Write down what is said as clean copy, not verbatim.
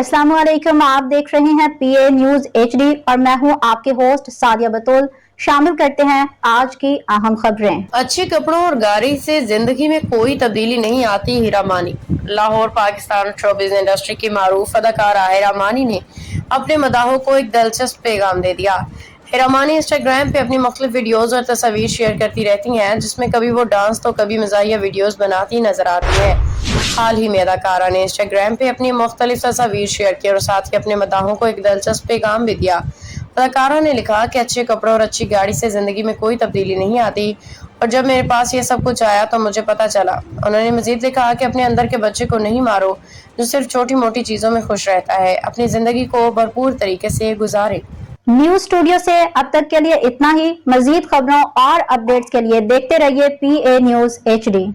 अस्सलाम वालेकुम, आप देख रहे हैं PA न्यूज HD और मैं हूं आपके होस्ट सादिया बतूल। शामिल करते हैं आज की अहम खबरें। अच्छे कपड़ों और गाड़ी से जिंदगी में कोई तब्दीली नहीं आती। हीरा मानी। लाहौर पाकिस्तान शोबिज़ इंडस्ट्री की मारूफ अदाकारा हीरा मानी ने अपने मदाहों को एक दिलचस्प पैगाम दे दिया। हीरा मानी इंस्टाग्राम पे अपनी मुख्तलिफ वीडियोस और तस्वीर शेयर करती रहती हैं, जिसमें कभी वो डांस तो कभी मज़ाहिया वीडियोस बनाती नजर आती हैं। हाल ही में अदाकारा ने इंस्टाग्राम पे अपनी मुख्तलिफ तस्वीर शेयर की और साथ ही अपने मदाहों को एक दिलचस्प पैगाम भी दिया। अदाकारा ने लिखा कि अच्छे कपड़ों और अच्छी गाड़ी से जिंदगी में कोई तब्दीली नहीं आती, और जब मेरे पास ये सब कुछ आया तो मुझे पता चला। उन्होंने मजीद लिखा कि अपने अंदर के बच्चे को नहीं मारो जो सिर्फ छोटी मोटी चीजों में खुश रहता है, अपनी जिंदगी को भरपूर तरीके से गुजारे। न्यूज स्टूडियो से अब तक के लिए इतना ही। मजीद खबरों और अपडेट्स के लिए देखते रहिए PA न्यूज HD।